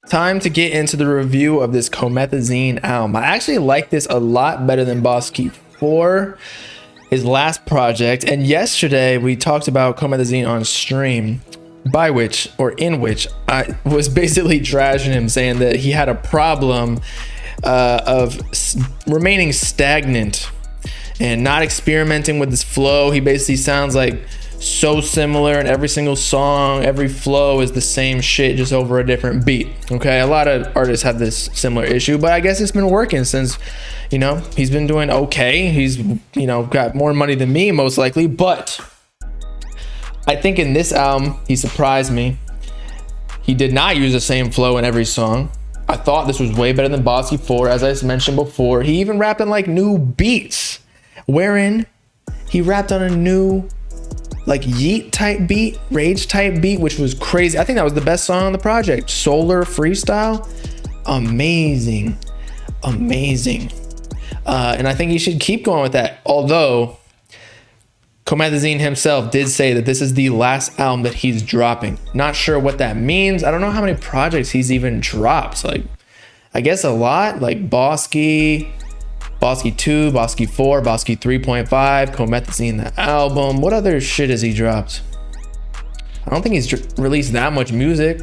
Time to get into the review of this Comethazine album. I actually like this a lot better than Boss Key 4, his last project. And yesterday we talked about Comethazine on stream, in which I was basically trashing him, saying that he had a problem of remaining stagnant and not experimenting with his flow. He basically sounds like so similar in every single song. Every flow is the same shit, just over a different beat. Okay, a lot of artists have this similar issue, but I guess it's been working since, he's been doing okay. He's, got more money than me, most likely. But I think in this album, he surprised me. He did not use the same flow in every song. I thought this was way better than Bossy 4, as I mentioned before. He even rapped on like new beats, wherein he rapped on a new yeet type beat, rage type beat, which was crazy. I think that was the best song on the project. Solar Freestyle, amazing. And I think he should keep going with that. Although Comethazine himself did say that this is the last album that he's dropping. Not sure what that means. I don't know how many projects he's even dropped. I guess a lot, like Bosky 2, Bosky 4, Bosky 3.5, Comethazine the album. What other shit has he dropped? I don't think he's released that much music.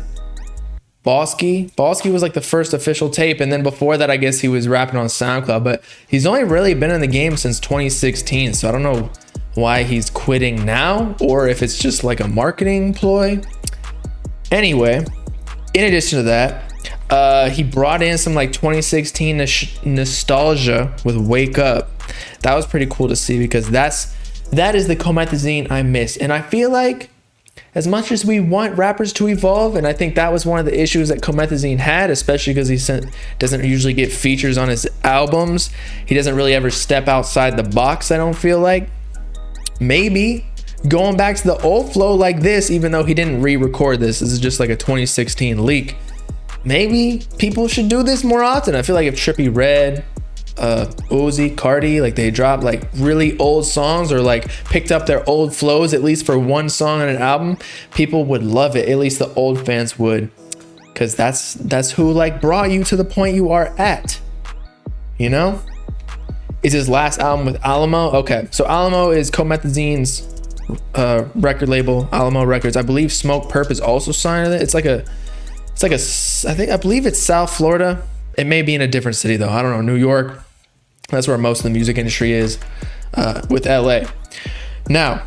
Bosky was like the first official tape, and then before that I guess he was rapping on SoundCloud, but he's only really been in the game since 2016, so I don't know why he's quitting now, or if it's just like a marketing ploy. Anyway, in addition to that, he brought in some 2016 nostalgia with Wake Up. That was pretty cool to see, because that is the Comethazine I miss. And I feel like as much as we want rappers to evolve, and I think that was one of the issues that Comethazine had, especially because he doesn't usually get features on his albums. He doesn't really ever step outside the box, I don't feel like. Maybe going back to the old flow like this, even though he didn't re-record this is just like a 2016 leak. Maybe people should do this more often. I feel like if Trippie Redd, Uzi, Cardi, they drop really old songs, or picked up their old flows at least for one song on an album, people would love it. At least the old fans would, because that's who brought you to the point you are at. Is his last album with Alamo. Okay, so Alamo is Comethazine's record label, Alamo Records. I believe Smoke Perp is also signed with it. I believe it's South Florida. It may be in a different city though. I don't know. New York. That's where most of the music industry is, with LA. Now,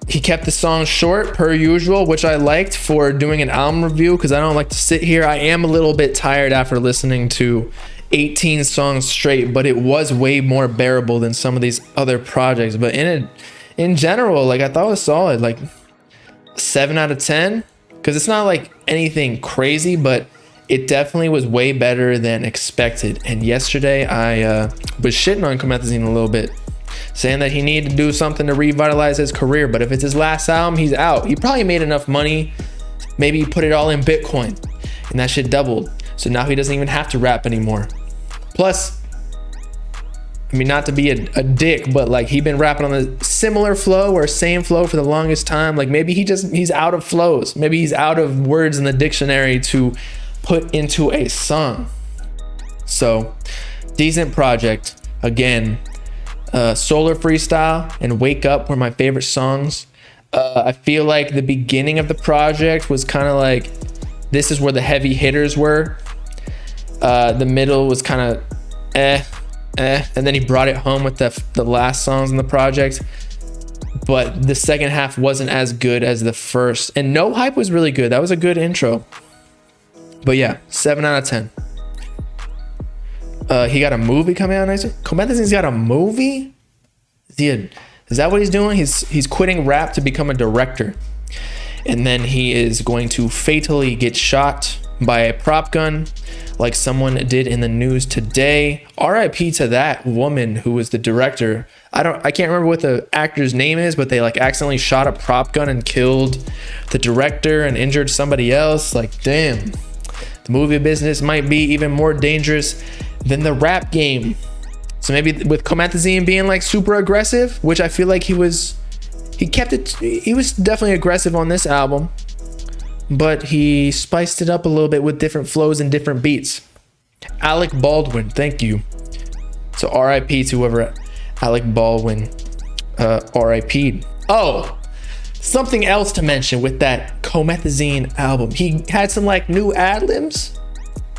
he kept the song short per usual, which I liked for doing an album review, because I don't like to sit here. I am a little bit tired after listening to 18 songs straight, but it was way more bearable than some of these other projects. But in general, I thought it was solid, 7 out of 10. Because it's not anything crazy, but it definitely was way better than expected. And yesterday I was shitting on Comethazine a little bit, saying that he needed to do something to revitalize his career. But if it's his last album, he's out. He probably made enough money. Maybe he put it all in Bitcoin and that shit doubled. So now he doesn't even have to rap anymore. Plus, not to be a dick, but he been rapping on a similar flow or same flow for the longest time. Maybe he's out of flows. Maybe he's out of words in the dictionary to put into a song. So, decent project. Again, Solar Freestyle and Wake Up were my favorite songs. I feel like the beginning of the project was kind of this is where the heavy hitters were. The middle was kind of and then he brought it home with the last songs in the project, but the second half wasn't as good as the first. And No Hype was really good. That was a good intro. But yeah, 7 out of 10. He got a movie coming out next year. Comethazine's got a movie. Is that what he's doing? He's quitting rap to become a director, and then he is going to fatally get shot by a prop gun, like someone did in the news today. RIP to that woman who was the director. I can't remember what the actor's name is, but they accidentally shot a prop gun and killed the director and injured somebody else. Damn, the movie business might be even more dangerous than the rap game. So maybe with Comethazine being super aggressive, which I feel like he was definitely aggressive on this album. but he spiced it up a little bit with different flows and different beats. Alec Baldwin, thank you. So RIP to whoever Alec Baldwin RIP'd. Oh, something else to mention with that Comethazine album. He had some like new ad-libs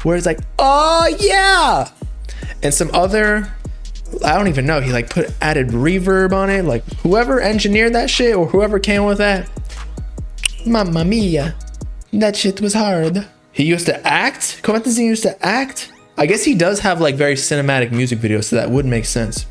where it's like, oh yeah. And some other, I don't even know, he like added reverb on it. Like whoever engineered that shit or whoever came with that, mamma mia, that shit was hard. He used to act, Comethazine used to act. I guess he does have like very cinematic music videos, so that would make sense.